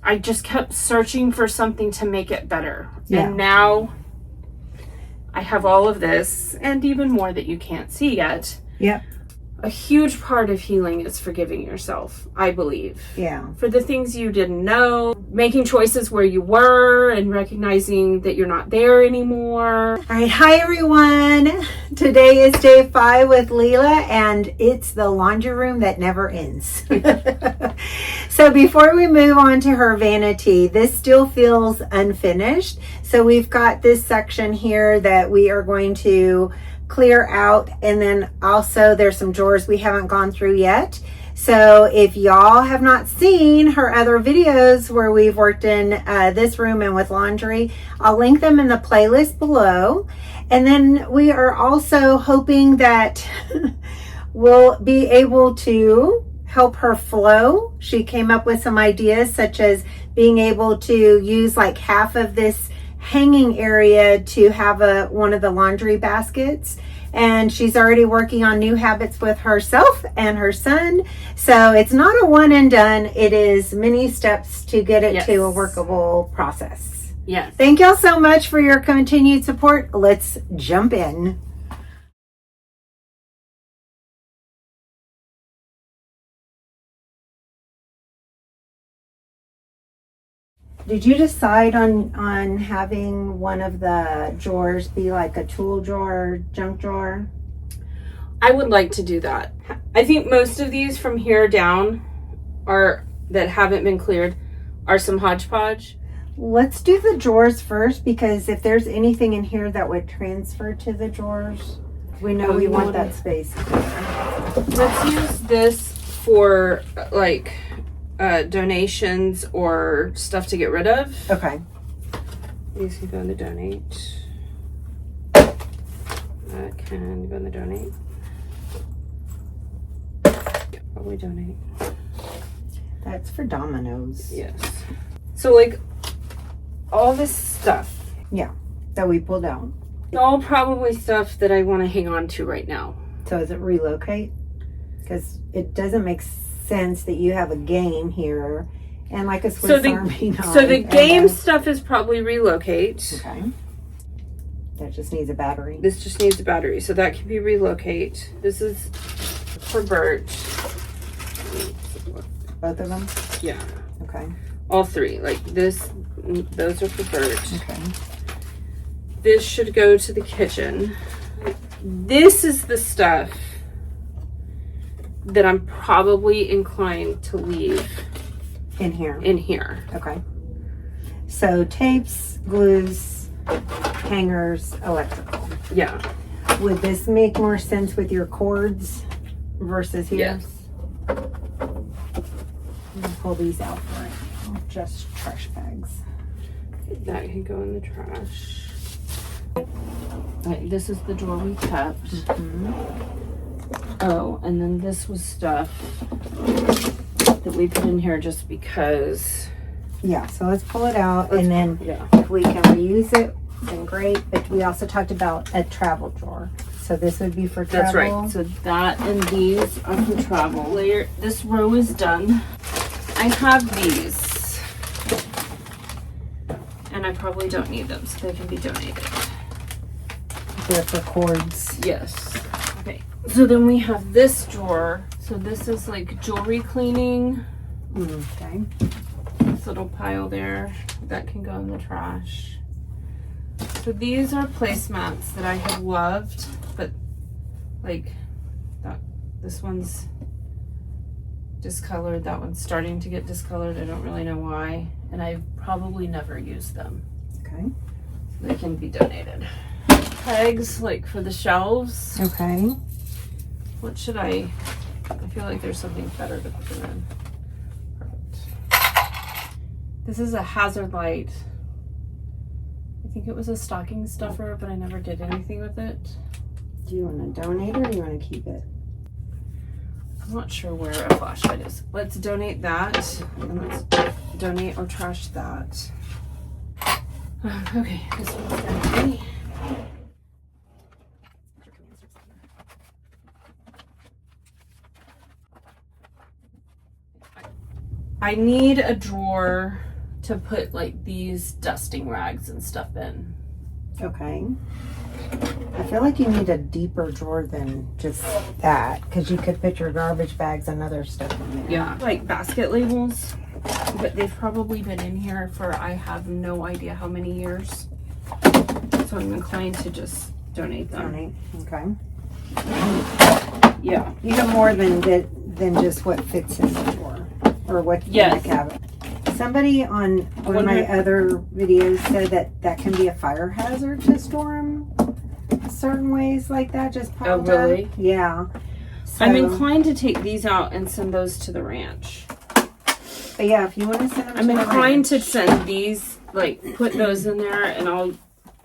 I just kept searching for something to make it better. Yeah. And now I have all of this and even more that you can't see yet. Yep. A huge part of healing is forgiving yourself, I believe. Yeah. For the things you didn't know, making choices where you were and recognizing that you're not there anymore. All right. Hi, everyone. Today is day 5 with Lela, and it's the laundry room that never ends. So before we move on to her vanity, this still feels unfinished. So we've got this section here that we are going to clear out, and then also there's some drawers we haven't gone through yet. So if y'all have not seen her other videos where we've worked in this room and with laundry, I'll link them in the playlist below. And then we are also hoping that we'll be able to help her flow. She came up with some ideas, such as being able to use like half of this hanging area to have one of the laundry baskets. And she's already working on new habits with herself and her son. So it's not a one and done. It is many steps to get it to a workable process. Yes. Thank y'all so much for your continued support. Let's jump in. Did you decide on having one of the drawers be like a tool drawer, junk drawer? I would like to do that. I think most of these from here down that haven't been cleared are some hodgepodge. Let's do the drawers first, because if there's anything in here that would transfer to the drawers, we know we want that space. Let's use this for like donations or stuff to get rid of. Okay. These can go in the donate. That can go in the donate. Probably donate. That's for dominoes. Yes. So like all this stuff. Yeah, that we pulled out. All probably stuff that I want to hang on to right now. So is it relocate? Because it doesn't make sense that you have a game here and like a Swiss Army knife. So the game stuff is probably relocate. Okay. That just needs a battery. This just needs a battery, so that can be relocate. This is for Bert. Both of them? Yeah. Okay. All three. Like this, those are for Bert. Okay. This should go to the kitchen. This is the stuff that I'm probably inclined to leave in here. Okay. So tapes, glues, hangers, electrical. Yeah. Would this make more sense with your cords versus here? Yes. Pull these out for right now. Just trash bags. That can go in the trash. Right, this is the drawer we kept. Oh, and then this was stuff that we put in here just because. Yeah, so let's pull it out, and then yeah, if we can reuse it, then great. But we also talked about a travel drawer. So this would be for travel. That's right. So that and these are for travel. This row is done. I have these. And I probably don't need them, so they can be donated. They're for cords. Yes. Okay. So then we have this drawer. So this is like jewelry cleaning. Okay. This little pile there. That can go in the trash. So these are placemats that I have loved, but like this one's discolored. That one's starting to get discolored. I don't really know why. And I've probably never used them. Okay. So they can be donated. Pegs, like for the shelves. Okay. What should I feel like there's something better to put them in. Perfect. This is a hazard light. I think it was a stocking stuffer, but I never did anything with it. Do you want to donate it or do you want to keep it? I'm not sure where a flashlight is. Let's donate that. And let's donate or trash that. Okay, this one's empty. I need a drawer to put like these dusting rags and stuff in. Okay. I feel like you need a deeper drawer than just that, because you could put your garbage bags and other stuff in there. Yeah, like basket labels, but they've probably been in here for I have no idea how many years. So I'm inclined to just donate them. Donate. Okay. Yeah. You have more than just what fits in the drawer or what's in the cabinet. Somebody on one of my other videos said that can be a fire hazard to store them certain ways like that, just piled Oh, really? up. Yeah. So, I'm inclined to take these out and send those to the ranch. But yeah, if you want to send them I'm to the inclined ranch. to send these, like, put those in there, and I'll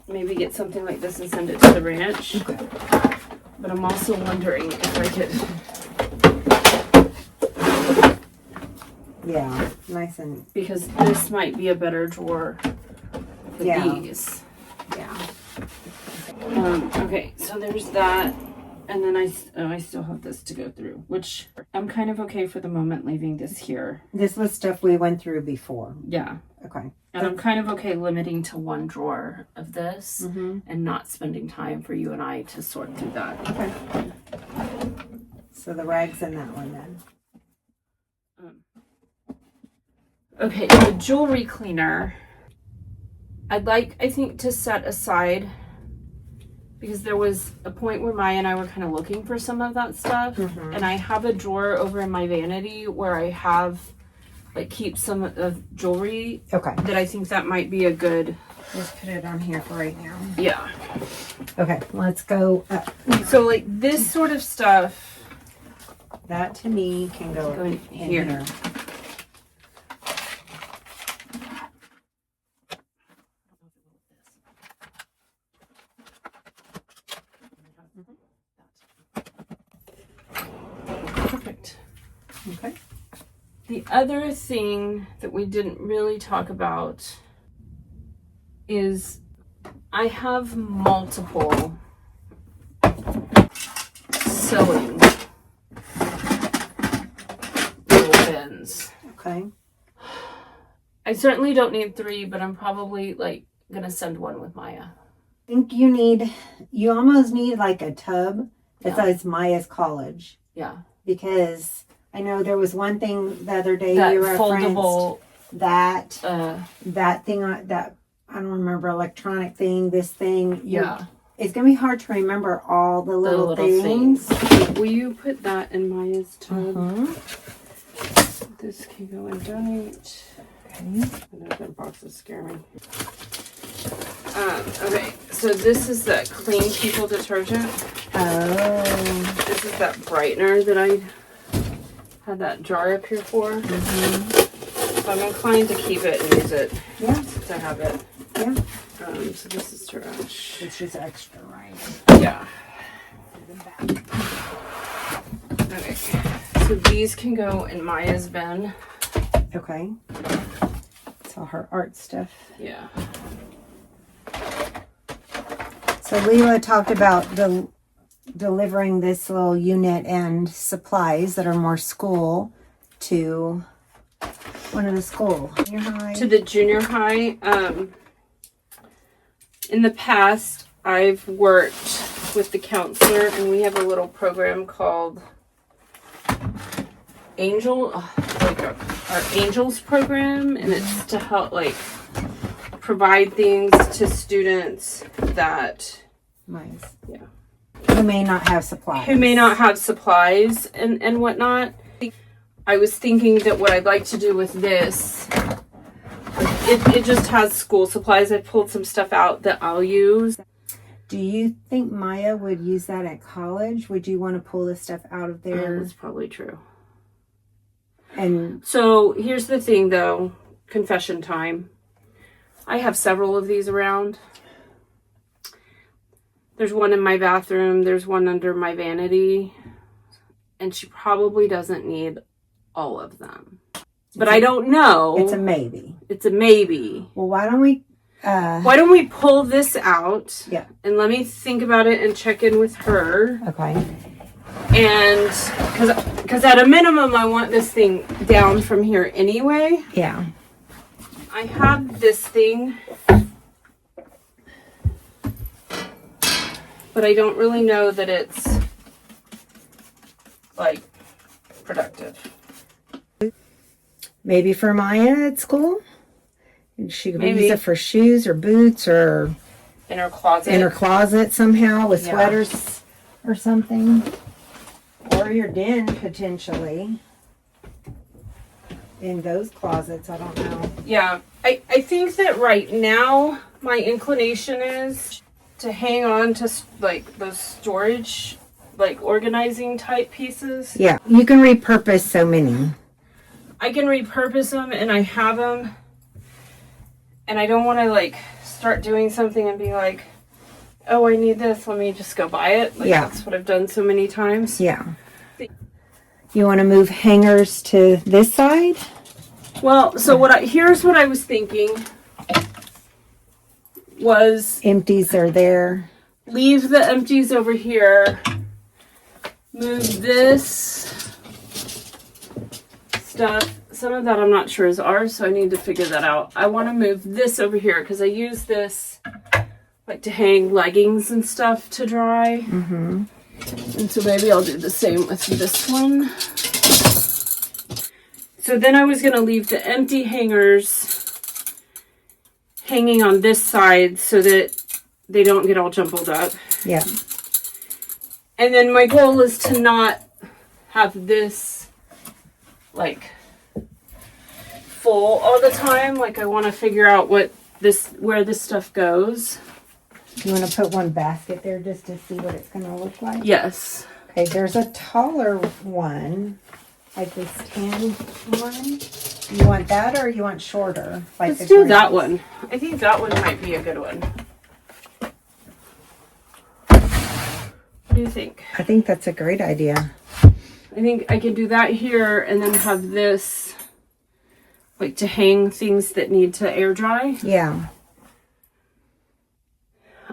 maybe get something like this and send it to the ranch. Okay. But I'm also wondering if I could... Yeah, nice and... Because this might be a better drawer for these. Yeah. Okay, so there's that. And then I still have this to go through, which I'm kind of okay for the moment leaving this here. This was stuff we went through before. Yeah. Okay. And I'm kind of okay limiting to one drawer of this and not spending time for you and I to sort through that. Okay. So the rags in that one then. Okay, the jewelry cleaner, I think, to set aside, because there was a point where Maya and I were kind of looking for some of that stuff. And I have a drawer over in my vanity where I have, like, keep some of jewelry. Okay. That I think that might be a good... Just put it on here for right now. Yeah. Okay, let's go up. So, like, this sort of stuff... That, to me, can go in here. Perfect. Okay. The other thing that we didn't really talk about is I have multiple sewing little bins. Okay. I certainly don't need 3, but I'm probably like gonna send one with Maya. I think you almost need like a tub besides Maya's college. Yeah. Because I know there was one thing the other day That you referenced foldable that thing, that I don't remember, electronic thing, this thing. Yeah. It's going to be hard to remember all the little things. Will you put that in Maya's tub? This can go in donate. Okay. Another boxes scare me. Okay, so this is that Clean People detergent. Oh. This is that brightener that I had that jar up here for. So I'm inclined to keep it and use it. Yeah. Since I have it. Yeah. So this is trash. It's just extra, right? Yeah. Okay. So these can go in Maya's bin. Okay. It's all her art stuff. Yeah. So Lela talked about delivering this little unit and supplies that are more school to one of the school. Junior high. To the junior high. In the past, I've worked with the counselor, and we have a little program called our Angels program, and it's to help provide things to students that who may not have supplies. And whatnot. I was thinking that what I'd like to do with this, it just has school supplies. I pulled some stuff out that I'll use. Do you think Maya would use that at college? Would you want to pull this stuff out of there? That's probably true. And so here's the thing, though. Confession time. I have several of these around. There's one in my bathroom. There's one under my vanity. And she probably doesn't need all of them. But I don't know. It's a maybe. It's a maybe. Well, why don't we pull this out? Yeah. And let me think about it and check in with her. Okay. And because at a minimum, I want this thing down from here anyway. Yeah. I have this thing, but I don't really know that it's like productive. Maybe for Maya at school. She could Maybe. use it for shoes or boots or In her closet. in her closet somehow with Yeah. sweaters or something. Or your den potentially. In those closets, I don't know. Yeah, I think that right now my inclination is to hang on to like those storage, like organizing type pieces. Yeah, you can repurpose so many. I can repurpose them and I have them, and I don't want to like start doing something and be like, oh, I need this, let me just go buy it. Like, Yeah. that's what I've done so many times. Yeah. You want to move hangers to this side? Well, so here's what I was thinking was Empties are there. leave the empties over here, move this stuff. Some of that I'm not sure is ours, so I need to figure that out. I want to move this over here because I use this like to hang leggings and stuff to dry. Mm-hmm. And so maybe I'll do the same with this one. So then I was going to leave the empty hangers hanging on this side so that they don't get all jumbled up. Yeah. And then my goal is to not have this like full all the time. Like I want to figure out where this stuff goes. You want to put one basket there just to see what it's going to look like? Yes. Okay, there's a taller one, like this tan one. You want that or you want shorter? Like Let's do that one. I think that one might be a good one. What do you think? I think that's a great idea. I think I can do that here and then have this like to hang things that need to air dry. Yeah,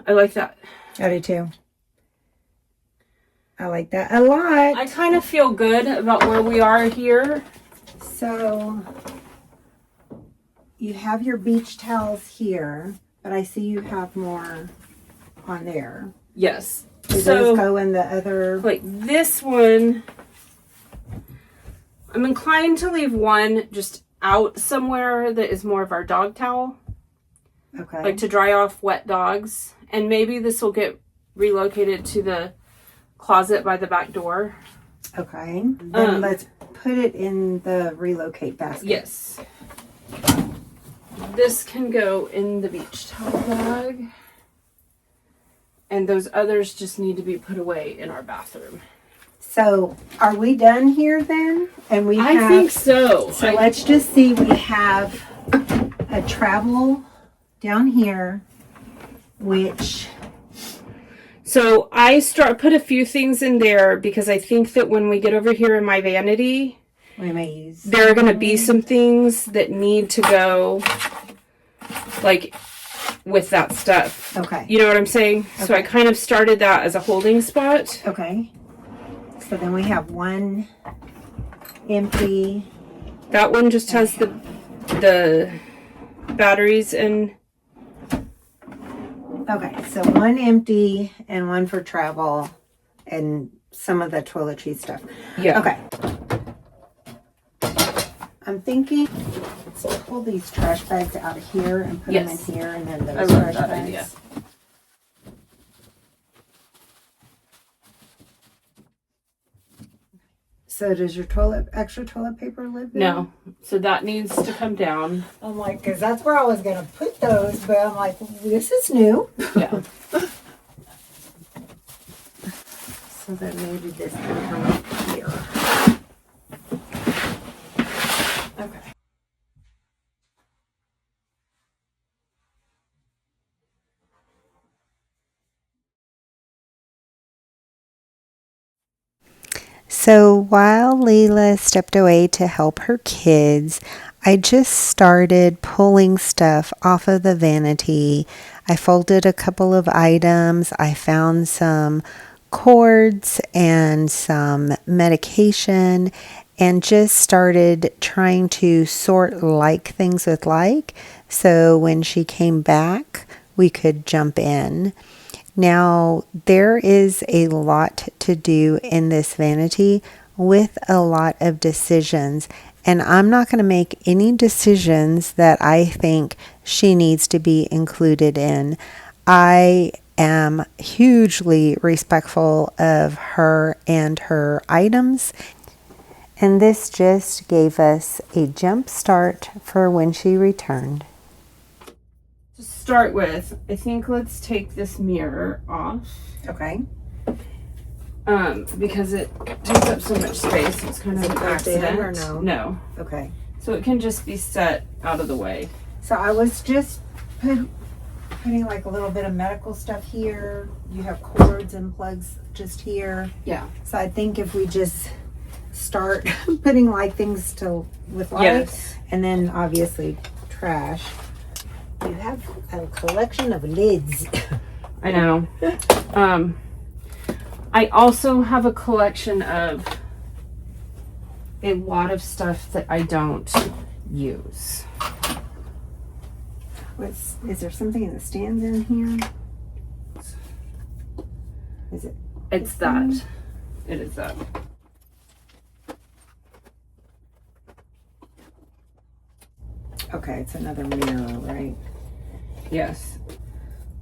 I like that. I do too. I like that a lot. I kind of feel good about where we are here. So you have your beach towels here, but I see you have more on there. Yes. Do So those go in the other? like this one, I'm inclined to leave one just out somewhere that is more of our dog towel, Okay. like to dry off wet dogs. And maybe this will get relocated to the closet by the back door. Okay. Then let's put it in the relocate basket. Yes. This can go in the beach towel bag. And those others just need to be put away in our bathroom. So are we done here then? And we have, I think so. So let's just see, we have a travel down here, which, So I put a few things in there because I think that when we get over here in my vanity, we may use. there are going to be some things that need to go like with that stuff. Okay. You know what I'm saying? So I Okay. kind of started that as a holding spot. Okay. So then we have one empty. That one just has the batteries and Okay, so one empty and one for travel and some of the toiletry stuff. yeah. Okay. I'm thinking, let's pull these trash bags out of here and put Yes. them in here and then those I love trash that bags. idea. So does your extra toilet paper live there? No. So that needs to come down. I'm like, because that's where I was going to put those, but I'm like, this is new. Yeah. So then maybe this can come up here. Okay. So while Lela stepped away to help her kids, I just started pulling stuff off of the vanity. I folded a couple of items. I found some cords and some medication, and just started trying to sort like things with like. So when she came back, we could jump in. Now, there is a lot to do in this vanity with a lot of decisions. And I'm not going to make any decisions that I think she needs to be included in. I am hugely respectful of her and her items. And this just gave us a jump start for when she returned. To start with, I think let's take this mirror off. Okay. Because it takes up so much space. It's kind of an accident. Or no? No. Okay. So it can just be set out of the way. So I was just putting like a little bit of medical stuff here. You have cords and plugs just here. Yeah. So I think if we just start putting like things with light, yes, and then obviously trash. You have a collection of lids. I know. I also have a collection of a lot of stuff that I don't use. Is there something that stands in here? Is it? It's that. It is that. Okay, it's another mirror, right? Yes.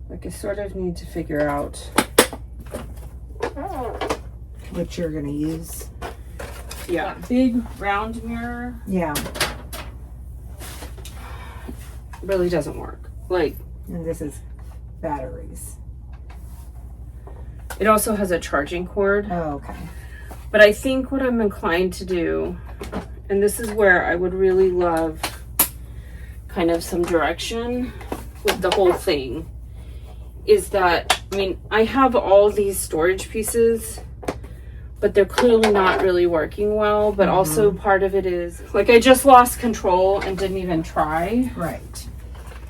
Like I sort of need to figure out What you're gonna use. Yeah, big round mirror Yeah. really doesn't work. Like, And this is batteries. it also has a charging cord. Oh, okay. But I think what I'm inclined to do, and this is where I would really love kind of some direction with the whole thing, is that, I mean, I have all these storage pieces, but they're clearly not really working well. But also part of it is, like, I just lost control and didn't even try. Right.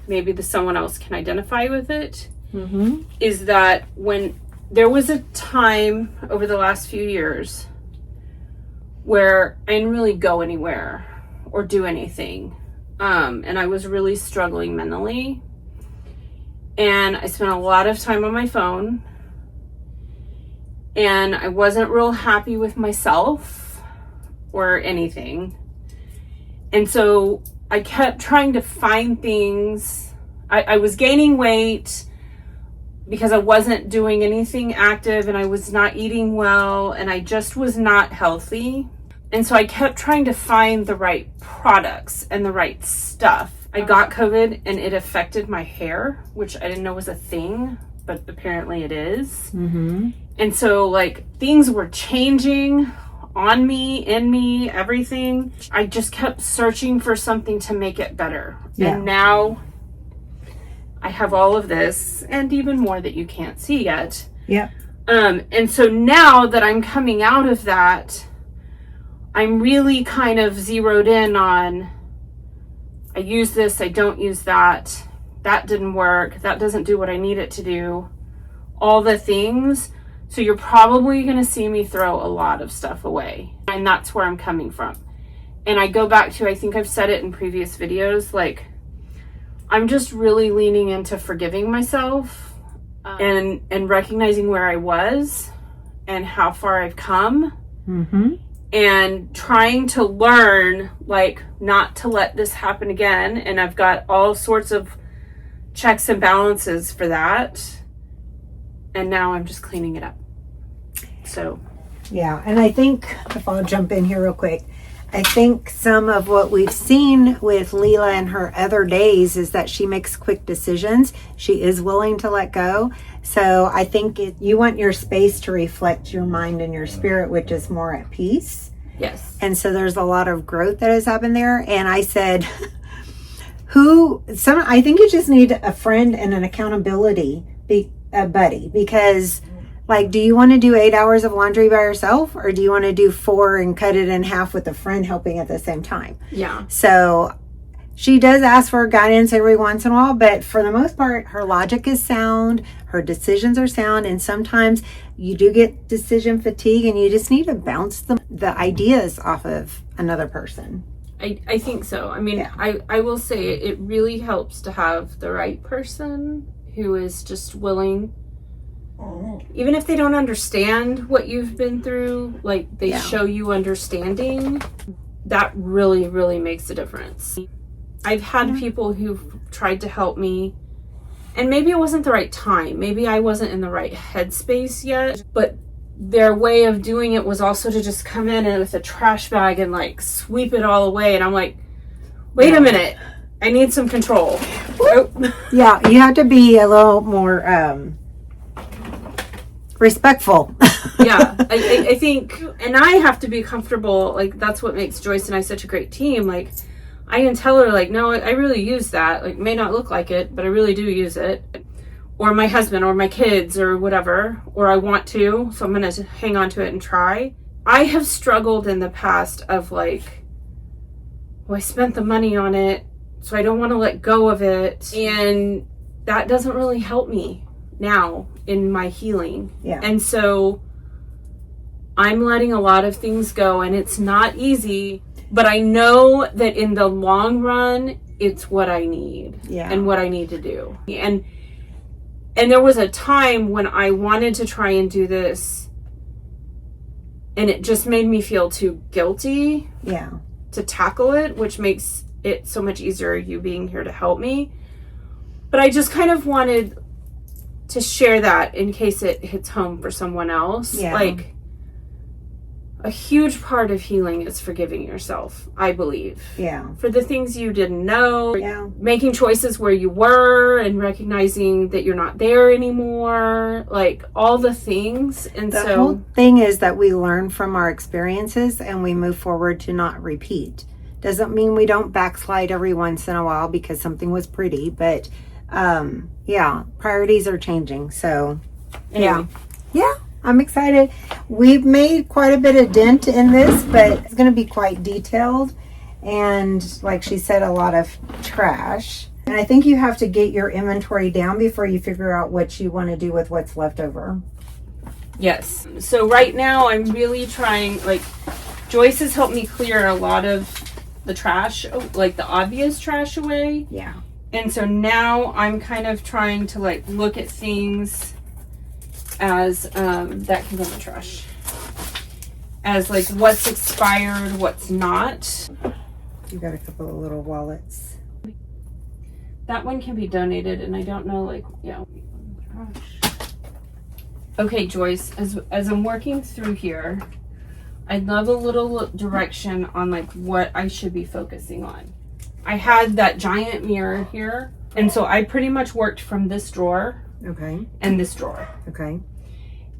Maybe someone else can identify with it. Mm-hmm. Is that when there was a time over the last few years where I didn't really go anywhere or do anything. And I was really struggling mentally. And I spent a lot of time on my phone. And I wasn't real happy with myself or anything. And so I kept trying to find things. I was gaining weight because I wasn't doing anything active, and I was not eating well, and I just was not healthy. And so I kept trying to find the right products and the right stuff. I got COVID and it affected my hair, which I didn't know was a thing, but apparently it is. Mm-hmm. And so, like, things were changing on me, in me, everything. I just kept searching for something to make it better. Yeah. And now I have all of this and even more that you can't see yet. Yep. And so now that I'm coming out of that, I'm really kind of zeroed in on, I use this, I don't use that, that didn't work, that doesn't do what I need it to do, all the things. So you're probably going to see me throw a lot of stuff away. And that's where I'm coming from. And I go back to, I think I've said it in previous videos, like, I'm just really leaning into forgiving myself and recognizing where I was and how far I've come. Mm-hmm. And trying to learn, like, not to let this happen again. And I've got all sorts of checks and balances for that. And now I'm just cleaning it up. So. Yeah, and I think, if I'll jump in here real quick, I think some of what we've seen with Lela and her other days is that she makes quick decisions. She is willing to let go. So I think you want your space to reflect your mind and your spirit, which is more at peace. Yes. And so there's a lot of growth that has happened there. And I said, I think you just need a friend and an accountability buddy, because, like, do you want to do 8 hours of laundry by yourself, or do you want to do 4 and cut it in half with a friend helping at the same time? Yeah. So She does ask for guidance every once in a while, but for the most part, her logic is sound, her decisions are sound, and sometimes you do get decision fatigue and you just need to bounce the ideas off of another person. I think so. I mean, yeah. I will say it really helps to have the right person who is just willing, even if they don't understand what you've been through, like they show you understanding. That really, really makes a difference. I've had people who've tried to help me, and maybe it wasn't the right time. Maybe I wasn't in the right headspace yet, but their way of doing it was also to just come in and with a trash bag and like sweep it all away. And I'm like, wait a minute, I need some control. Yeah, you have to be a little more respectful. Yeah, I think, and I have to be comfortable. Like, that's what makes Joyce and I such a great team. Like, I can tell her, like, no, I really use that. Like, may not look like it, but I really do use it. Or my husband or my kids or whatever. Or I want to, so I'm going to hang on to it and try. I have struggled in the past of like, well, I spent the money on it, so I don't want to let go of it. And that doesn't really help me now in my healing. Yeah. And so I'm letting a lot of things go, and it's not easy. But I know that in the long run, it's what I need and what I need to do. And there was a time when I wanted to try and do this, and it just made me feel too guilty to tackle it, which makes it so much easier, you being here to help me. But I just kind of wanted to share that in case it hits home for someone else. Yeah. Like, a huge part of healing is forgiving yourself, I believe. Yeah. For the things you didn't know. Yeah. Making choices where you were and recognizing that you're not there anymore. Like, all the things. And the whole thing is that we learn from our experiences and we move forward to not repeat. Doesn't mean we don't backslide every once in a while because something was pretty, but priorities are changing. So, anyway. Yeah. I'm excited. We've made quite a bit of dent in this, but it's going to be quite detailed. And like she said, a lot of trash. And I think you have to get your inventory down before you figure out what you want to do with what's left over. Yes. So right now I'm really trying, like, Joyce has helped me clear a lot of the trash, like the obvious trash away. Yeah. And so now I'm kind of trying to like look at things as that can go in the trash, as like what's expired, what's not. You got a couple of little wallets. That one can be donated, and I don't know, like, okay, Joyce, as I'm working through here, I'd love a little direction on like what I should be focusing on. I had that giant mirror here, and so I pretty much worked from this drawer and this drawer. Okay.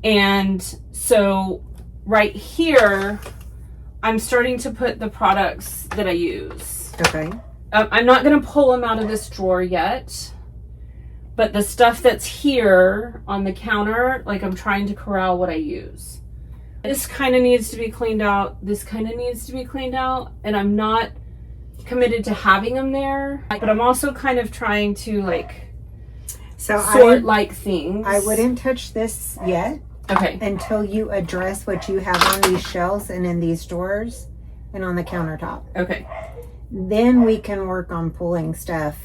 And so right here, I'm starting to put the products that I use. Okay. I'm not going to pull them out of this drawer yet, but the stuff that's here on the counter, like, I'm trying to corral what I use. This kind of needs to be cleaned out. This kind of needs to be cleaned out. And I'm not committed to having them there, but I'm also kind of trying to like sort like things. I wouldn't touch this yet. Okay. Until you address what you have on these shelves and in these drawers and on the countertop. Okay. Then we can work on pulling stuff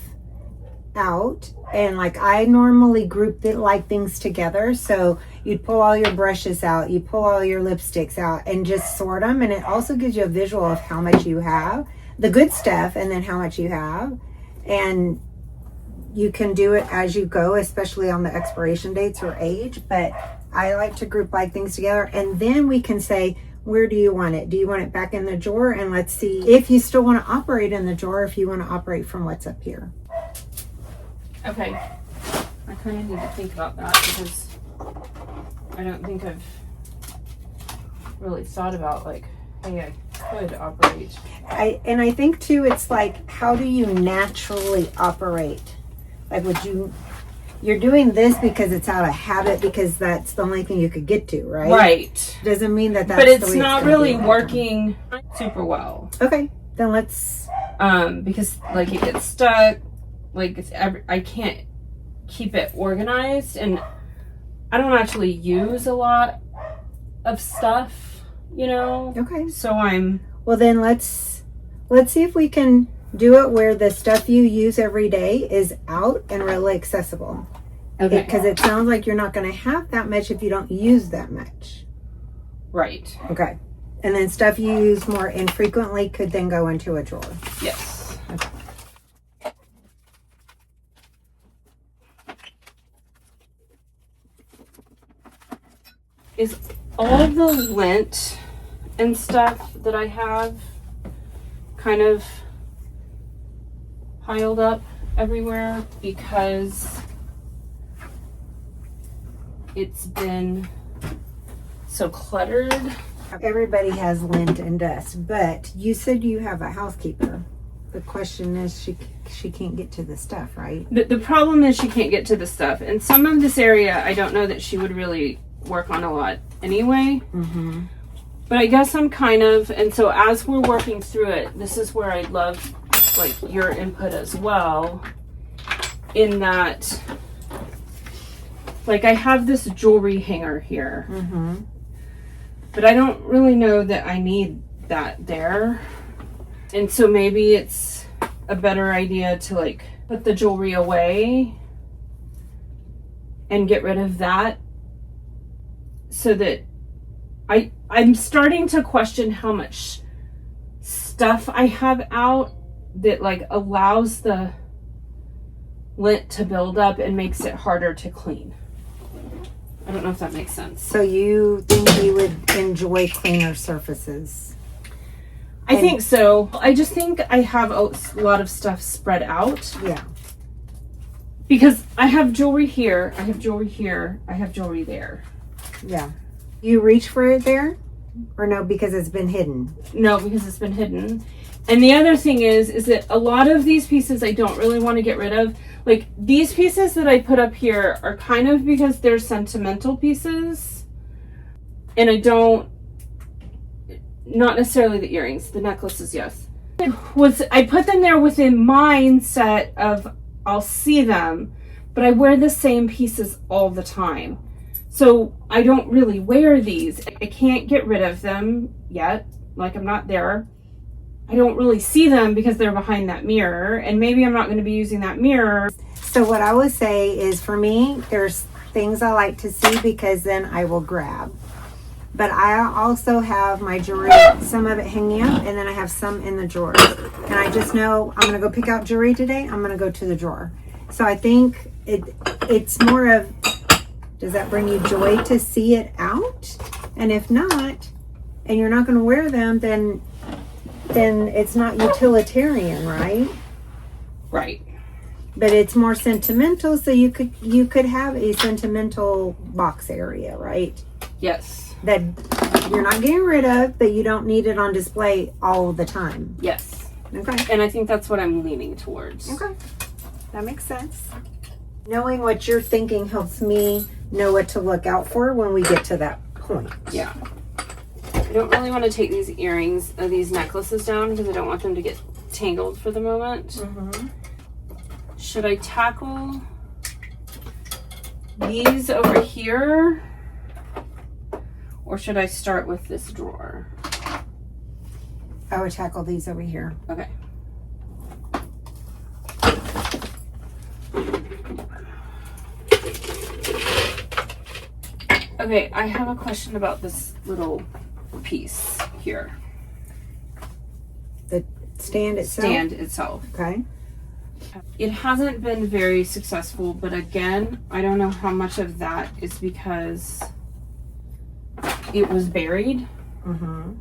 out. And like, I normally group things together. So you'd pull all your brushes out, you pull all your lipsticks out and just sort them. And it also gives you a visual of how much you have, the good stuff, and then how much you have. And you can do it as you go, especially on the expiration dates or age. But I like to group things together, and then we can say, where do you want it? Do you want it back in the drawer? And let's see if you still want to operate in the drawer, if you want to operate from what's up here. Okay. I kind of need to think about that because I don't think I've really thought about like, hey, I could operate. I think too, it's like, how do you naturally operate? Like, you're doing this because it's out of habit, because that's the only thing you could get to, right? Right. Doesn't mean that's but it's not really working super well. Okay. Then let's... because like it gets stuck, like I can't keep it organized, and I don't actually use a lot of stuff, you know? Okay. So I'm... Well, then let's see if we can do it where the stuff you use every day is out and really accessible. Okay. Because it sounds like you're not going to have that much if you don't use that much. Right. Okay. And then stuff you use more infrequently could then go into a drawer. Yes. Okay. Is all the lint and stuff that I have kind of piled up everywhere because it's been so cluttered? Everybody has lint and dust, but you said you have a housekeeper. The question is she can't get to the stuff, right? The problem is she can't get to the stuff. And some of this area, I don't know that she would really work on a lot anyway. Mm-hmm. But I guess I'm kind of, and so as we're working through it, this is where I'd love like your input as well, in that like I have this jewelry hanger here. Mm-hmm. But I don't really know that I need that there. And so maybe it's a better idea to like put the jewelry away and get rid of that, so that I'm starting to question how much stuff I have out that like allows the lint to build up and makes it harder to clean. I don't know if that makes sense. So you think you would enjoy cleaner surfaces? I think so. I just think I have a lot of stuff spread out. Yeah. Because I have jewelry here, I have jewelry here, I have jewelry there. Yeah. You reach for it there? Or no, because it's been hidden? No, because it's been hidden. And the other thing is that a lot of these pieces I don't really want to get rid of. Like these pieces that I put up here are kind of because they're sentimental pieces. And I don't, not necessarily the earrings, the necklaces, yes. I put them there within mindset of I'll see them, but I wear the same pieces all the time. So I don't really wear these. I can't get rid of them yet. Like I'm not there. I don't really see them because they're behind that mirror, and maybe I'm not going to be using that mirror. So what I would say is, for me, there's things I like to see because then I will grab. But I also have my jewelry, some of it hanging up, and then I have some in the drawer. And I just know I'm going to go pick out jewelry today. I'm going to go to the drawer. So I think it's more of, does that bring you joy to see it out? And if not, and you're not going to wear them, then it's not utilitarian, right? Right. But it's more sentimental, so you could have a sentimental box area, right? Yes. That you're not getting rid of, but you don't need it on display all the time. Yes. Okay. And I think that's what I'm leaning towards. Okay. That makes sense. Knowing what you're thinking helps me know what to look out for when we get to that point. Yeah. I don't really want to take these earrings, these necklaces down because I don't want them to get tangled for the moment. Mm-hmm. Should I tackle these over here? Or should I start with this drawer? I would tackle these over here. Okay. Okay, I have a question about this little piece here. The stand itself? Stand itself. Okay. It hasn't been very successful, but again, I don't know how much of that is because it was buried. Mm-hmm.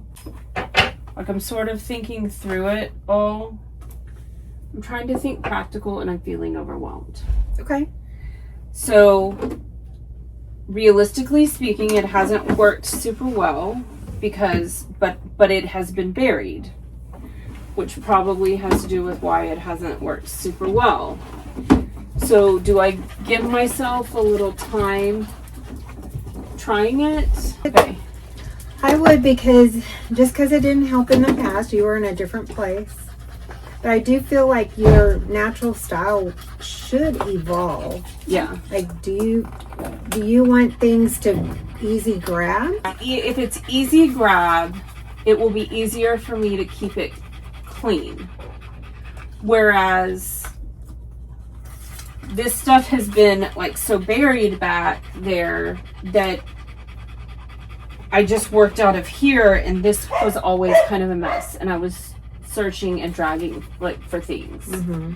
Like I'm sort of thinking through it all. I'm trying to think practical and I'm feeling overwhelmed. Okay. So realistically speaking, it hasn't worked super well because, but it has been buried, which probably has to do with why it hasn't worked super well. So do I give myself a little time trying it? Okay. I would, because just because it didn't help in the past, you were in a different place. But I do feel like your natural style should evolve. Yeah. Like, do you want things to easy grab? If it's easy grab, it will be easier for me to keep it clean. Whereas this stuff has been like so buried back there that I just worked out of here, and this was always kind of a mess, and I was searching and dragging like for things. Mm-hmm.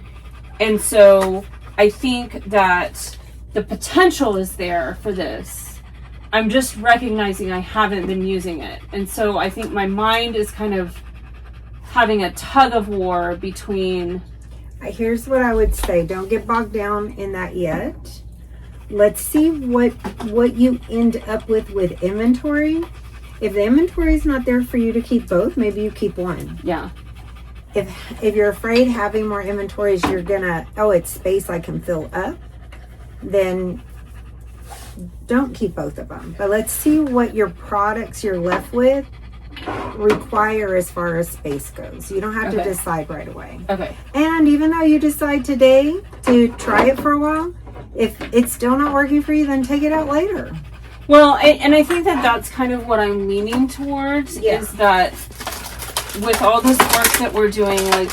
And so I think that the potential is there for this. I'm just recognizing I haven't been using it. And so I think my mind is kind of having a tug of war between. Here's what I would say. Don't get bogged down in that yet. Let's see what you end up with inventory. If the inventory is not there for you to keep both, maybe you keep one. Yeah. If you're afraid having more inventories, you're gonna, it's space I can fill up, then don't keep both of them. But let's see what your products you're left with require as far as space goes. You don't have to decide right away. Okay. And even though you decide today to try it for a while, if it's still not working for you, then take it out later. Well, and I think that that's kind of what I'm leaning towards, is that with all this work that we're doing, like,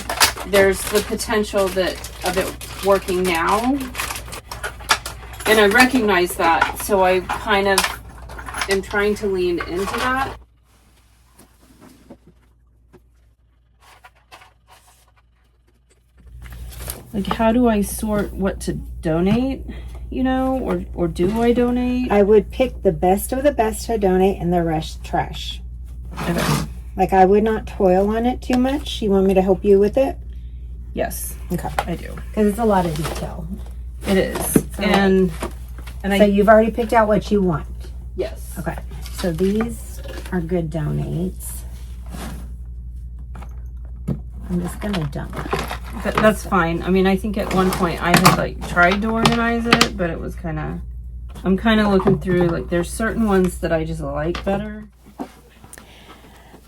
there's the potential of it working now. And I recognize that, so I kind of am trying to lean into that. Like, how do I sort what to donate, or do I donate? I would pick the best of the best to donate and the rest trash. Okay. Like, I would not toil on it too much. You want me to help you with it? Yes. Okay. I do. Because it's a lot of detail. It is. So, so you've already picked out what you want? Yes. Okay. So these are good donates. I'm just going to dump. That's fine. I mean, I think at one point I had tried to organize it, but it was I'm kind of looking through, there's certain ones that I just like better.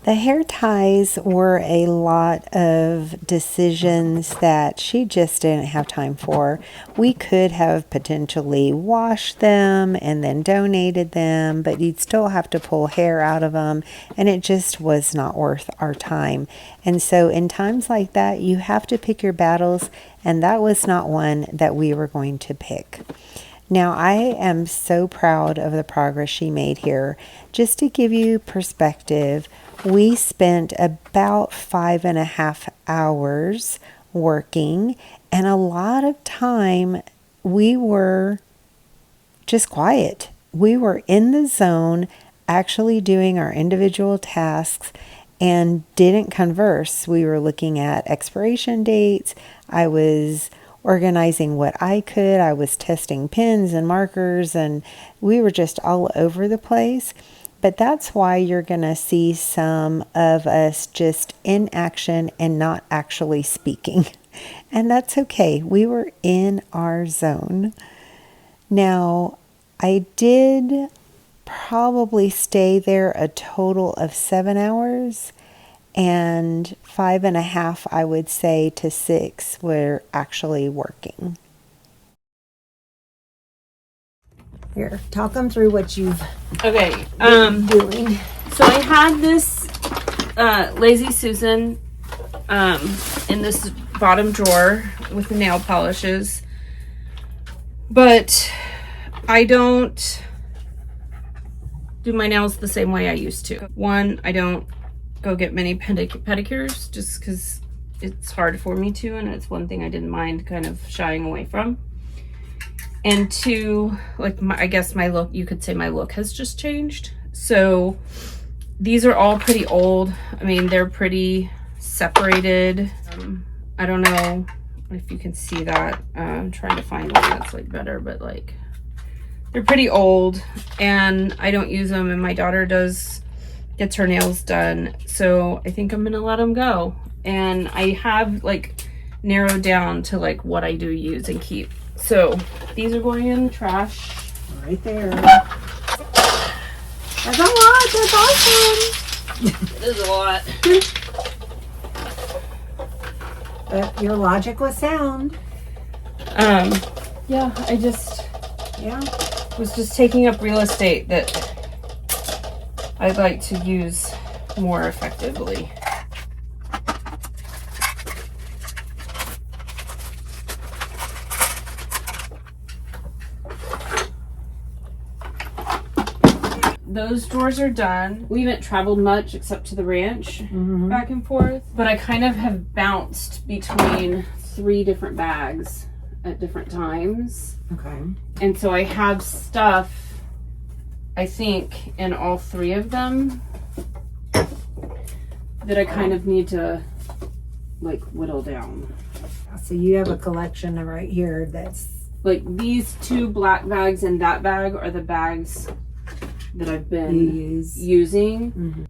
The hair ties were a lot of decisions that she just didn't have time for. We could have potentially washed them and then donated them, but you'd still have to pull hair out of them, and it just was not worth our time. And so in times like that, you have to pick your battles, and that was not one that we were going to pick. Now, I am so proud of the progress she made here. Just to give you perspective, we spent about 5.5 hours working, and a lot of time we were just quiet. We were in the zone, actually doing our individual tasks, and didn't converse. We were looking at expiration dates. I was organizing what I could. I was testing pens and markers, and we were just all over the place. But that's why you're going to see some of us just in action and not actually speaking. And that's okay. We were in our zone. Now, I did probably stay there a total of 7 hours, and 5.5, I would say, to 6 were actually working. Here, talk them through what you've been doing. So I had this Lazy Susan in this bottom drawer with the nail polishes, but I don't do my nails the same way I used to. One, I don't go get many pedicures just because it's hard for me to, and it's one thing I didn't mind kind of shying away from. And two, I guess my look, you could say my look has just changed. So these are all pretty old. I mean, they're pretty separated. I don't know if you can see that. I'm trying to find one that's better, but they're pretty old, and I don't use them, and my daughter gets her nails done. So I think I'm gonna let them go. And I have narrowed down to what I do use and keep. So these are going in the trash. Right there. That's a lot. That's awesome. It is a lot. But your logic was sound. Yeah, I just was just taking up real estate that I'd like to use more effectively. Those drawers are done. We haven't traveled much except to the ranch back and forth, but I kind of have bounced between 3 different bags at different times. Okay. And so I have stuff, I think, in all 3 of them that I kind of need to like whittle down. So you have a collection right here that's like these 2 black bags and that bag are the bags that I've been using.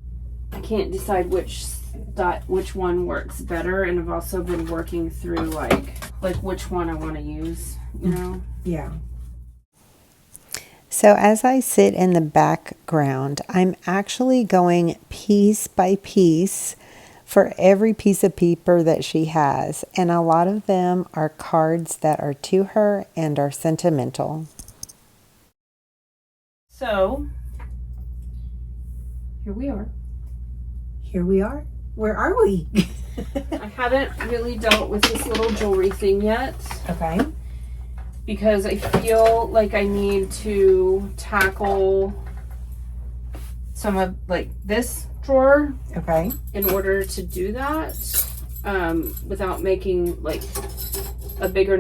I can't decide which one works better, and I've also been working through like which one I want to use, you know? Yeah. So as I sit in the background, I'm actually going piece by piece for every piece of paper that she has, and a lot of them are cards that are to her and are sentimental. So here we are. Here we are. Where are we? I haven't really dealt with this little jewelry thing yet Okay. because I feel like I need to tackle some of like this drawer Okay. in order to do that without making like a bigger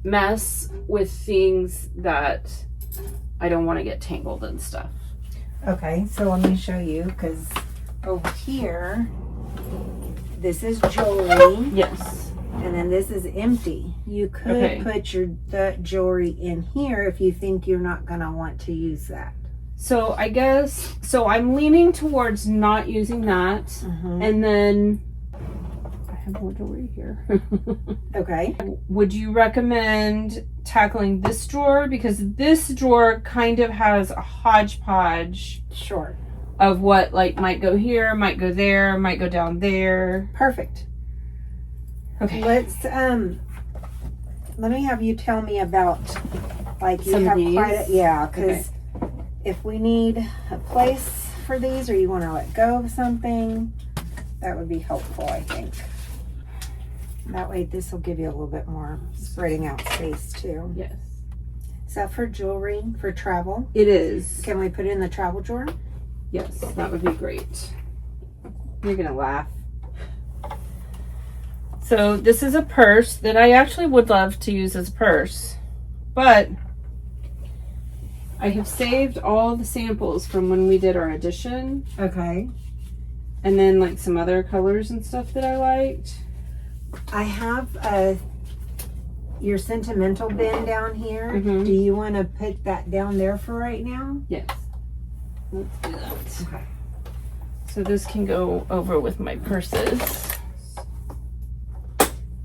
mess with things that I don't want to get tangled and stuff. Okay. So let me show you, because over here, this is jewelry. Yes. And then this is empty. You could put the jewelry in here if you think you're not going to want to use that. So I guess, so I'm leaning towards not using that. And then I have more jewelry here. Okay. Would you recommend tackling this drawer? Because this drawer kind of has a hodgepodge Sure. of what like might go here, might go there, might go down there. Perfect. Okay. Let's let me have you tell me about like you Some of have these? quite a because if we need a place for these or you want to let go of something, that would be helpful, I think. That way this will give you a little bit more spreading out space too. Yes. Is that for jewelry, for travel? It is. Can we put it in the travel drawer? Yes, that would be great. You're gonna laugh. So this is a purse that I actually would love to use as a purse, but I have saved all the samples from when we did our edition, Okay. and then like some other colors and stuff that I liked. I have your sentimental bin down here. Mhm. Do you want to put that down there for right now? Yes. Let's do that. Okay. So this can go over with my purses.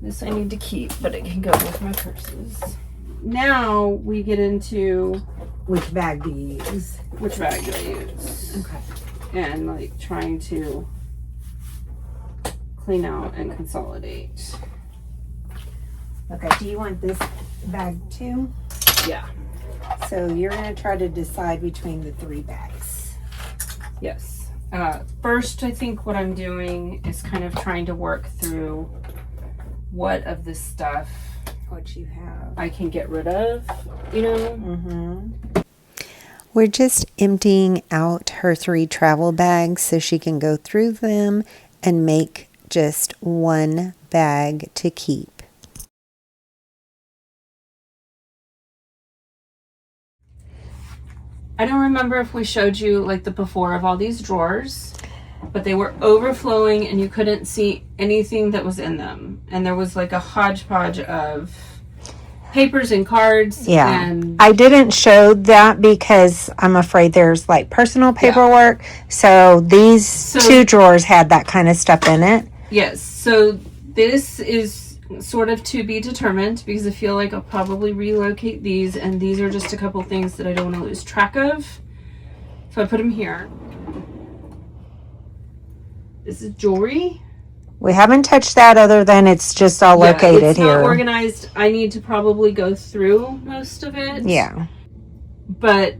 This I need to keep, but it can go with my purses. Now we get into Which bag do you use? which bag do I use? Okay. And like trying to clean out and consolidate. Okay. Do you want this bag too? Yeah. So you're going to try to decide between the 3 bags. Yes. First, I think what I'm doing is kind of trying to work through what of this stuff What you have. I can get rid of, you know? Mm-hmm. We're just emptying out her 3 travel bags so she can go through them and make just one bag to keep. I don't remember if we showed you like the before of all these drawers, but they were overflowing and you couldn't see anything that was in them. And there was like a hodgepodge of papers and cards. Yeah. And I didn't show that because I'm afraid there's like personal paperwork. So these 2 drawers had that kind of stuff in it. yes, so this is sort of to be determined because I feel like I'll probably relocate these, and these are just a couple things that I don't want to lose track of. So I put them here. This is jewelry. We haven't touched that other than it's just all located it's here. Not organized. I need to probably go through most of it. Yeah. But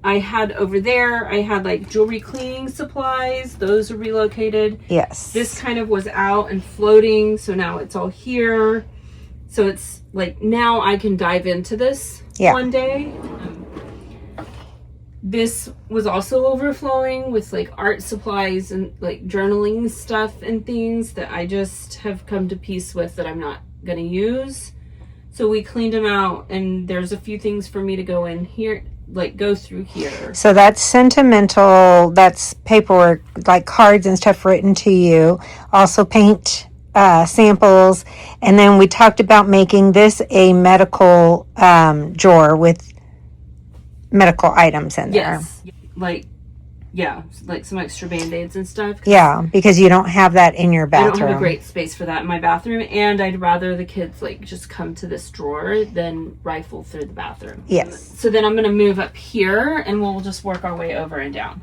I had over there, I had like jewelry cleaning supplies. Those are relocated. Yes. This kind of was out and floating. So now it's all here. So it's like, now I can dive into this one day. This was also overflowing with like art supplies and like journaling stuff and things that I just have come to peace with that I'm not going to use. So we cleaned them out, and there's a few things for me to go in here, like go through here. So that's sentimental. That's paperwork, like cards and stuff written to you. Also paint samples. And then we talked about making this a medical drawer with medical items in there. Yes. Like some extra Band-Aids and stuff. Yeah, because you don't have that in your bathroom. I don't have a great space for that in my bathroom, and I'd rather the kids like just come to this drawer than rifle through the bathroom. Yes. So then I'm going to move up here, and we'll just work our way over and down.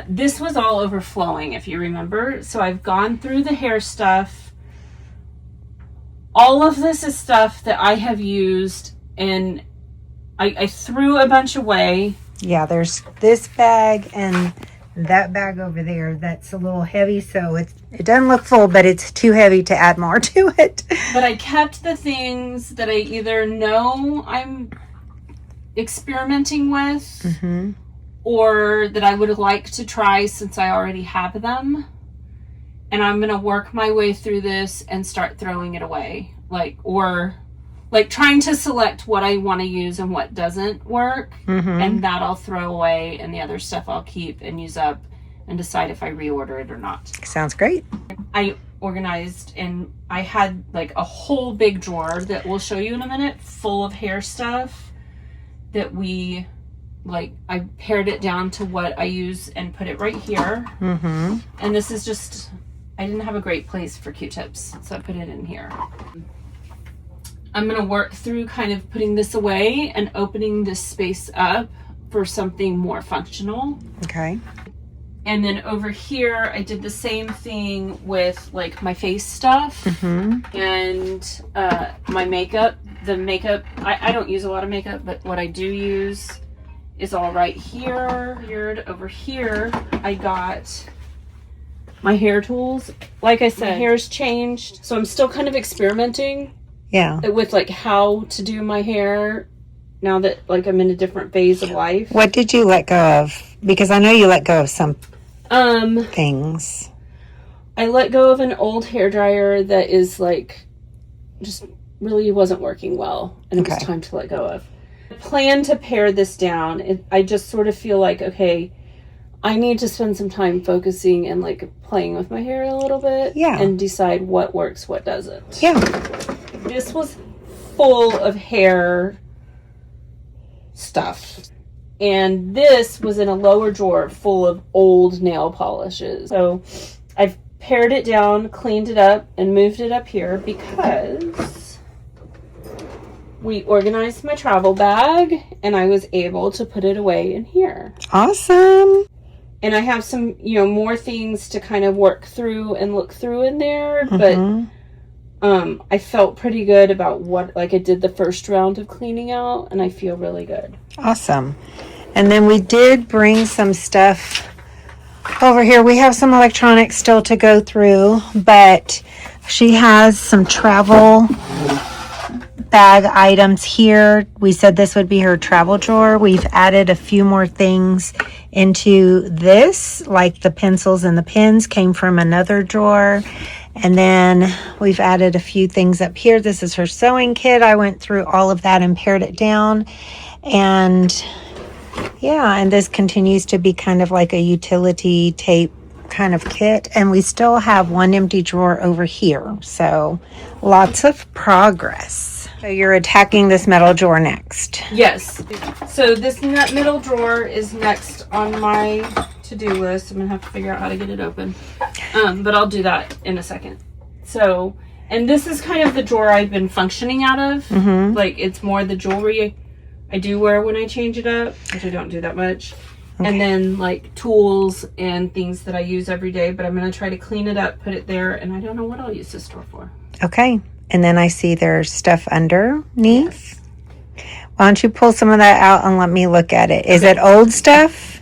This was all overflowing, if you remember. So I've gone through the hair stuff. All of this is stuff that I have used, and I threw a bunch away. Yeah, there's this bag and that bag over there that's a little heavy, so it doesn't look full, but it's too heavy to add more to it. But I kept the things that I either know I'm experimenting with or that I would like to try since I already have them. And I'm going to work my way through this and start throwing it away. Like trying to select what I want to use and what doesn't work, and that I'll throw away, and the other stuff I'll keep and use up and decide if I reorder it or not. Sounds great. I organized, and I had like a whole big drawer that we'll show you in a minute full of hair stuff that I pared it down to what I use and put it right here. And this is just, I didn't have a great place for Q-tips, so I put it in here. I'm going to work through kind of putting this away and opening this space up for something more functional. Okay. And then over here, I did the same thing with like my face stuff and my makeup. The makeup, I don't use a lot of makeup, but what I do use is all right here. Over here, I got my hair tools. Like I said, my hair's changed, so I'm still kind of experimenting. Yeah. With like how to do my hair now that like I'm in a different phase of life. What did you let go of? Because I know you let go of some things. I let go of an old hairdryer that is like just really wasn't working well, and it was time to let go of. I plan to pare this down. I just sort of feel like, okay, I need to spend some time focusing and like playing with my hair a little bit and decide what works, what doesn't. Yeah. This was full of hair stuff. And this was in a lower drawer full of old nail polishes. So I've pared it down, cleaned it up, and moved it up here because we organized my travel bag and I was able to put it away in here. Awesome. And I have some, more things to kind of work through and look through in there, but I felt pretty good about I did the first round of cleaning out, and I feel really good. Awesome. And then we did bring some stuff over here. We have some electronics still to go through, but she has some travel bag items here. We said this would be her travel drawer. We've added a few more things into this, like the pencils and the pens came from another drawer. And then we've added a few things up here. This is her sewing kit. I went through all of that and pared it down. And yeah, and this continues to be kind of like a utility tape kind of kit. And we still have one empty drawer over here. So lots of progress. So you're attacking this metal drawer next. Yes. So this middle drawer is next on my to-do list. I'm gonna have to figure out how to get it open, but I'll do that in a second. So, and this is kind of the drawer I've been functioning out of. Like it's more the jewelry I do wear when I change it up, which I don't do that much. Okay. And then like tools and things that I use every day, but I'm going to try to clean it up, put it there, and I don't know what I'll use this drawer for. Okay. And then I see there's stuff underneath. Why don't you pull some of that out and let me look at it? Is it old stuff?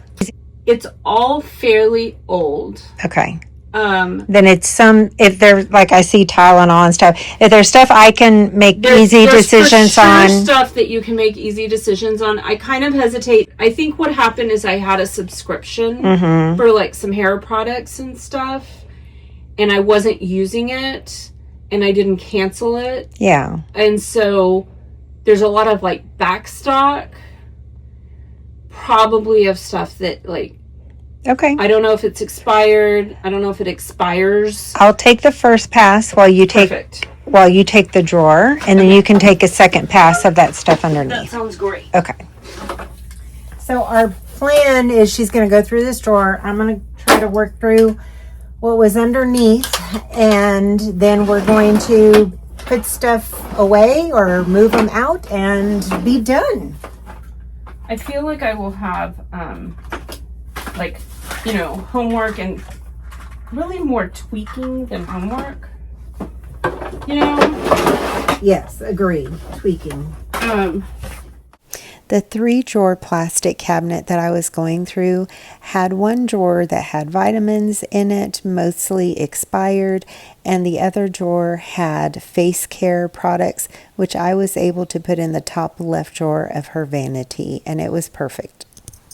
It's all fairly old. Okay. Then it's if there's like I see Tylenol and stuff. If there's stuff I can make easy decisions for sure on. Stuff that you can make easy decisions on. I kind of hesitate. I think what happened is I had a subscription for like some hair products and stuff, and I wasn't using it, and I didn't cancel it. Yeah. And so there's a lot of like back stock, probably of stuff that like. Okay. I don't know if it's expired. I don't know if it expires. I'll take the first pass while you take the drawer, and then you can take a second pass of that stuff underneath. That sounds great. Okay. So our plan is she's going to go through this drawer. I'm going to try to work through what was underneath, and then we're going to put stuff away or move them out and be done. I feel like I will have like, you know, homework and really more tweaking than homework, you know? Yes, agreed. Tweaking. The 3-drawer plastic cabinet that I was going through had one drawer that had vitamins in it, mostly expired, and the other drawer had face care products, which I was able to put in the top left drawer of her vanity, and it was perfect.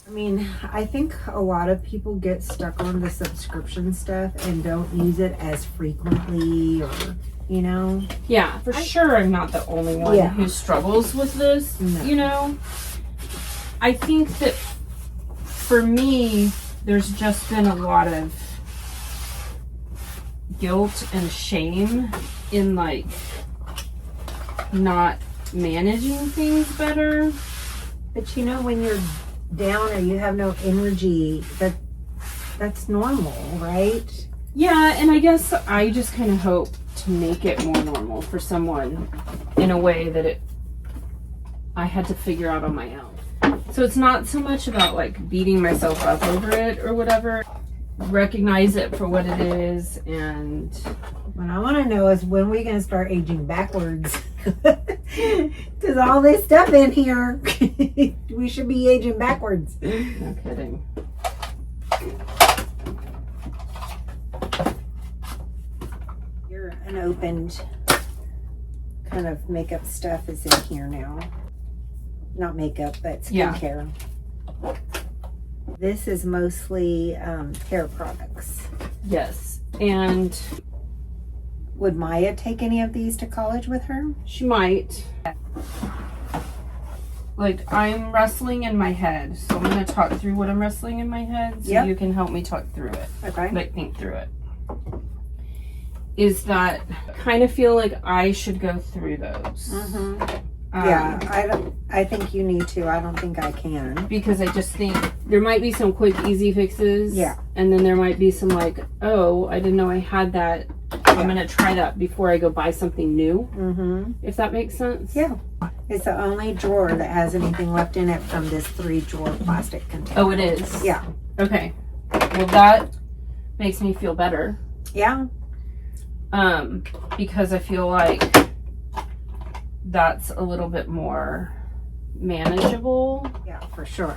I mean, I think a lot of people get stuck on the subscription stuff and don't use it as frequently, or, you know. Yeah, for sure I'm not the only one who struggles with this, you know. I think that for me, there's just been a lot of guilt and shame in like not managing things better. But you know, when you're down or you have no energy, that's normal, right? Yeah, and I guess I just kind of hope to make it more normal for someone in a way that I had to figure out on my own. So it's not so much about like beating myself up over it or whatever. Recognize it for what it is, and what I want to know is when we're going to start aging backwards. Because all this stuff in here, we should be aging backwards. No kidding. Your unopened kind of makeup stuff is in here now. Not makeup, but skincare. Yeah. This is mostly hair products. Yes, and would Maya take any of these to college with her? She might. Like, I'm wrestling in my head, so I'm going to talk through what I'm wrestling in my head so you can help me talk through it. Okay. Like, think through it. Is that I kind of feel like I should go through those. I think you need to. I don't think I can. Because I just think there might be some quick, easy fixes. Yeah. And then there might be some like, oh, I didn't know I had that. I'm going to try that before I go buy something new. If that makes sense. Yeah. It's the only drawer that has anything left in it from this 3-drawer plastic container. Oh, it is? Yeah. Okay. Well, that makes me feel better. Yeah. Because I feel like that's a little bit more manageable. Yeah, for sure.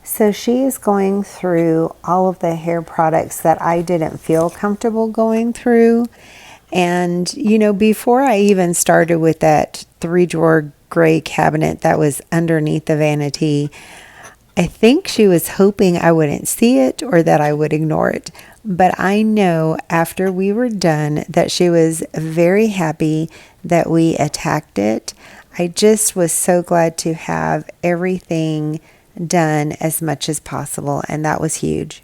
So she is going through all of the hair products that I didn't feel comfortable going through. And, you know, before I even started with that 3-drawer gray cabinet that was underneath the vanity, I think she was hoping I wouldn't see it or that I would ignore it. But I know after we were done that she was very happy that we attacked it. I just was so glad to have everything done as much as possible, and that was huge.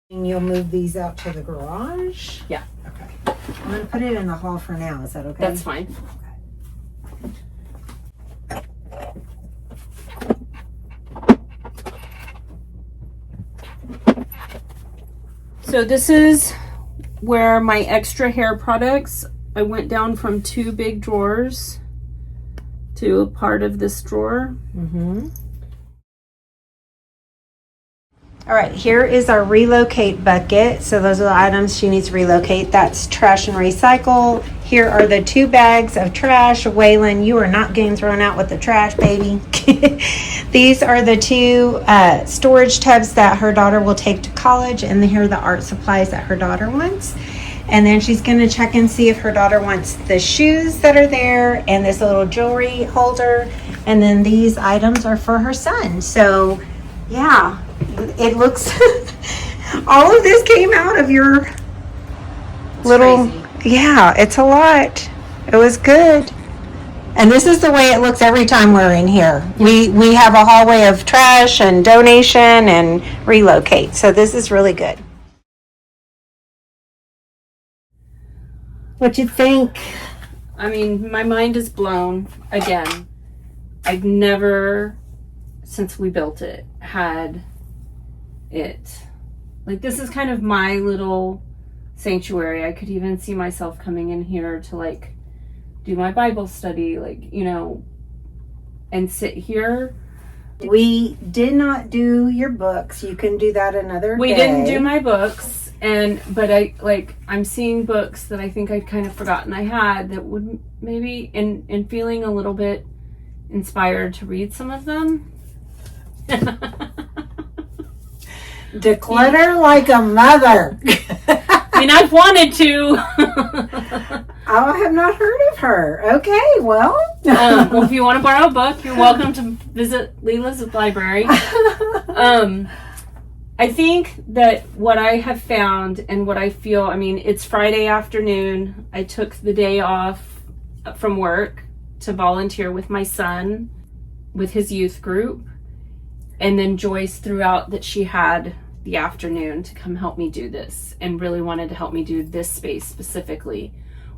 And you'll move these out to the garage? Yeah. Okay. I'm going to put it in the hall for now. Is that okay? That's fine. So this is where my extra hair products, I went down from 2 big drawers to a part of this drawer. All right, here is our relocate bucket. So those are the items she needs to relocate. That's trash and recycle. Here are the 2 bags of trash. Waylon, you are not getting thrown out with the trash, baby. These are the 2 storage tubs that her daughter will take to college. And here are the art supplies that her daughter wants. And then she's going to check and see if her daughter wants the shoes that are there and this little jewelry holder. And then these items are for her son. So, yeah, it looks, all of this came out of your little, crazy. Yeah, it's a lot. It was good. And this is the way it looks every time we're in here. We have a hallway of trash and donation and relocate. So this is really good. What you think? I mean, my mind is blown again. I've never, since we built it, had it. Like, this is kind of my little sanctuary. I could even see myself coming in here to, like, do my Bible study, like, you know, and sit here. We did not do your books. You can do that another day. We didn't do my books. But I'm seeing books that I think I'd kind of forgotten I had that would maybe, and feeling a little bit inspired to read some of them. Declutter like a mother. I mean, I've wanted to. I have not heard of her. Okay, well. Well, if you want to borrow a book, you're welcome to visit Lela's library. I think that what I have found and what I feel, I mean, it's Friday afternoon. I took the day off from work to volunteer with my son with his youth group. And then Joyce threw out that she had the afternoon to come help me do this and really wanted to help me do this space specifically,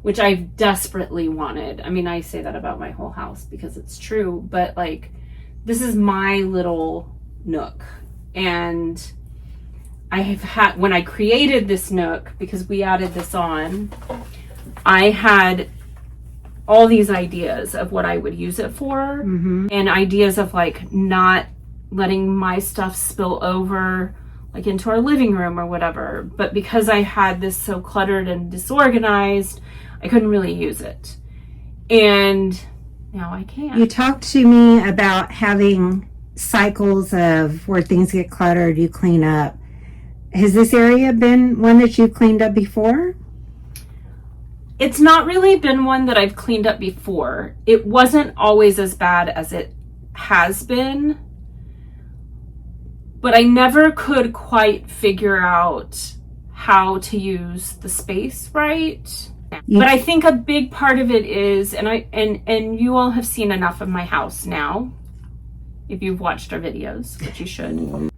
which I've desperately wanted. I mean, I say that about my whole house because it's true, but like, this is my little nook. And I have had, when I created this nook, because we added this on, I had all these ideas of what I would use it for, and ideas of like not letting my stuff spill over like into our living room or whatever. But because I had this so cluttered and disorganized, I couldn't really use it. And now I can. You talked to me about having cycles of where things get cluttered, you clean up. Has this area been one that you've cleaned up before? It's not really been one that I've cleaned up before. It wasn't always as bad as it has been, but I never could quite figure out how to use the space right. But I think a big part of it is, and you all have seen enough of my house now, if you've watched our videos, which you should.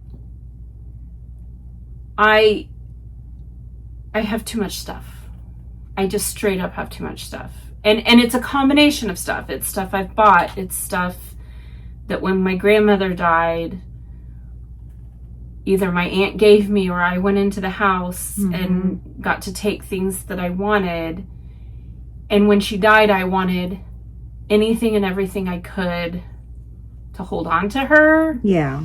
I have too much stuff. I just straight up have too much stuff. And it's a combination of stuff. It's stuff I've bought. It's stuff that when my grandmother died, either my aunt gave me or I went into the house and got to take things that I wanted. And when she died, I wanted anything and everything I could to hold on to her. Yeah.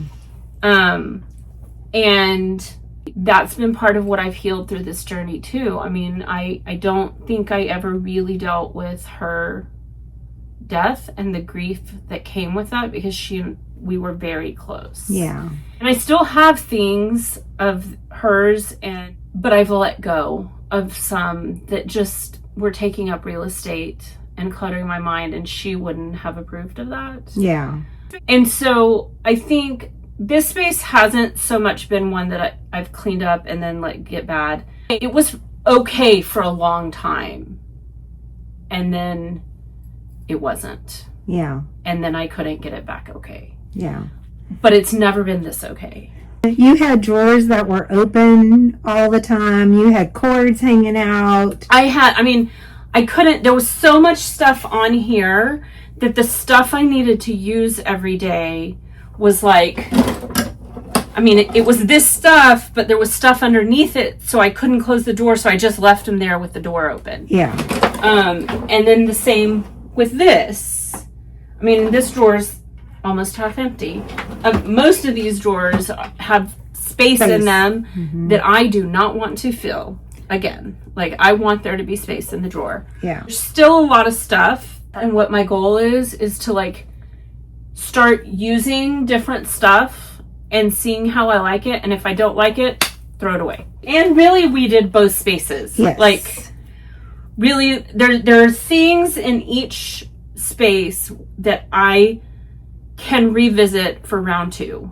And that's been part of what I've healed through this journey too. I mean, I don't think I ever really dealt with her death and the grief that came with that because we were very close. Yeah. And I still have things of hers, but I've let go of some that just were taking up real estate and cluttering my mind, and she wouldn't have approved of that. Yeah. And so I think this space hasn't so much been one that I've cleaned up and then let get bad. It was okay for a long time, and then it wasn't. Yeah. And then I couldn't get it back okay. Yeah. But it's never been this okay. You had drawers that were open all the time. You had cords hanging out. I couldn't, there was so much stuff on here that the stuff I needed to use every day was like, it was this stuff, but there was stuff underneath it, so I couldn't close the door, so I just left them there with the door open. Yeah. And then the same with this. I mean, this drawer's almost half empty. Most of these drawers have space in them that I do not want to fill again. Like, I want there to be space in the drawer. Yeah. There's still a lot of stuff, and what my goal is to like start using different stuff and seeing how I like it, and if I don't like it, throw it away. And really, we did both spaces. Yes. Like, really, there are things in each space that I can revisit for round 2.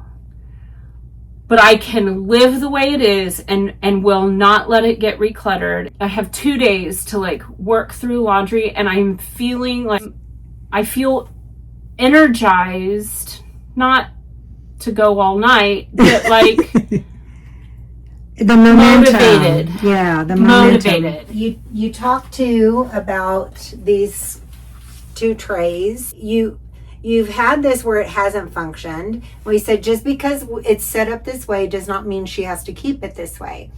But I can live the way it is and will not let it get recluttered. I have 2 days to like work through laundry, and I'm feeling like I feel energized, not to go all night, but like the momentum. Motivated. Yeah, the momentum. Motivated. You talked to about these 2 trays. You've had this where it hasn't functioned. We said just because it's set up this way does not mean she has to keep it this way.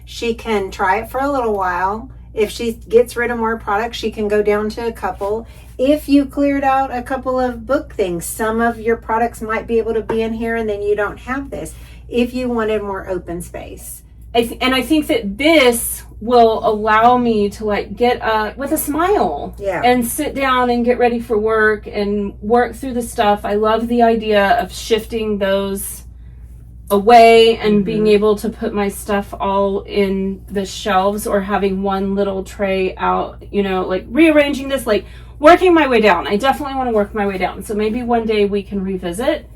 She can try it for a little while. If she gets rid of more products, she can go down to a couple. If you cleared out a couple of book things, some of your products might be able to be in here, and then you don't have this. If you wanted more open space. And I think that this will allow me to like get up with a smile and sit down and get ready for work and work through the stuff. I love the idea of shifting those away and being able to put my stuff all in the shelves, or having one little tray out, you know, like rearranging this, like working my way down. I definitely want to work my way down. So maybe one day we can revisit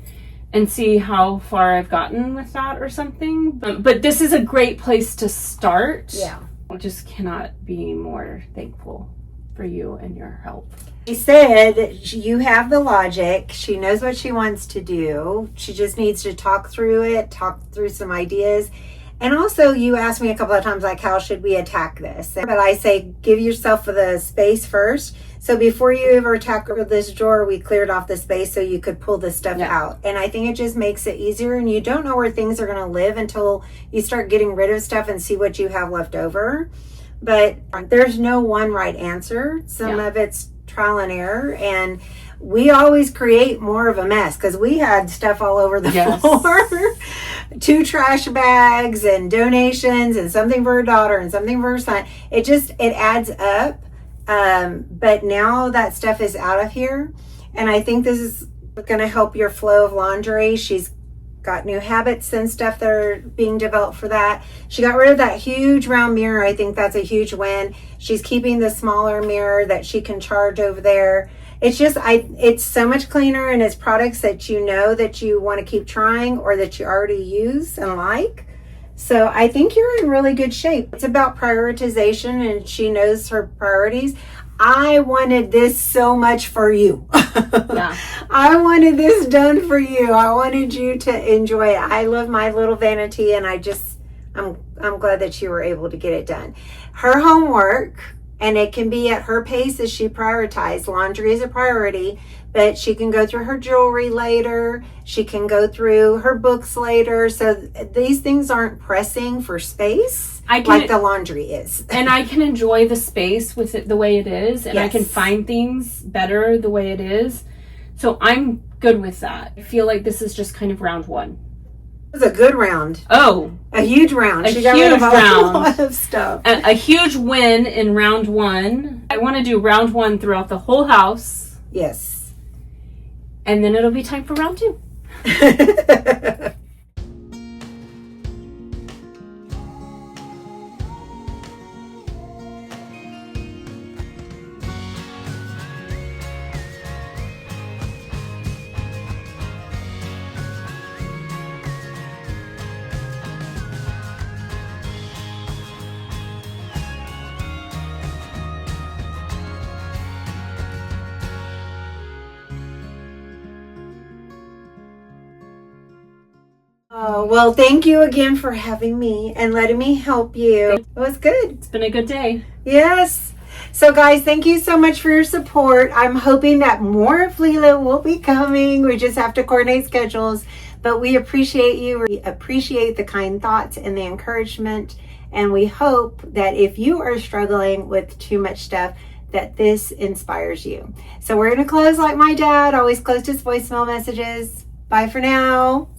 and see how far I've gotten with that or something. But this is a great place to start. Yeah. I just cannot be more thankful for you and your help. She said you have the logic. She knows what she wants to do. She just needs to talk through it, talk through some ideas. And also, you asked me a couple of times, like, how should we attack this? But I say, give yourself the space first. So before you ever tackle this drawer, we cleared off the space so you could pull the stuff out. And I think it just makes it easier. And you don't know where things are going to live until you start getting rid of stuff and see what you have left over. But there's no one right answer. Some of it's trial and error. And we always create more of a mess because we had stuff all over the floor. 2 trash bags and donations and something for her daughter and something for her son. It adds up. But now that stuff is out of here. And I think this is going to help your flow of laundry. She's got new habits and stuff that are being developed for that. She got rid of that huge round mirror. I think that's a huge win. She's keeping the smaller mirror that she can charge over there. It's just, it's so much cleaner, and it's products that you know that you want to keep trying or that you already use and like. So I think you're in really good shape. It's about prioritization, and she knows her priorities. I wanted this so much for you. I wanted this done for you. I wanted you to enjoy it. I love my little vanity, and I'm glad that you were able to get it done. Her homework, and it can be at her pace as she prioritizes. Laundry is a priority, but she can go through her jewelry later. She can go through her books later. So these things aren't pressing for space like the laundry is. And I can enjoy the space with it the way it is. And I can find things better the way it is. So I'm good with that. I feel like this is just kind of round 1. It was a good round. Oh. A huge round. She got rid of a lot of stuff. A huge win in round 1. I want to do round 1 throughout the whole house. Yes. And then it'll be time for round 2. Oh, well, thank you again for having me and letting me help you. It was good. It's been a good day. Yes. So, guys, thank you so much for your support. I'm hoping that more of Lela will be coming. We just have to coordinate schedules. But we appreciate you. We appreciate the kind thoughts and the encouragement. And we hope that if you are struggling with too much stuff, that this inspires you. So we're going to close like my dad always closed his voicemail messages. Bye for now.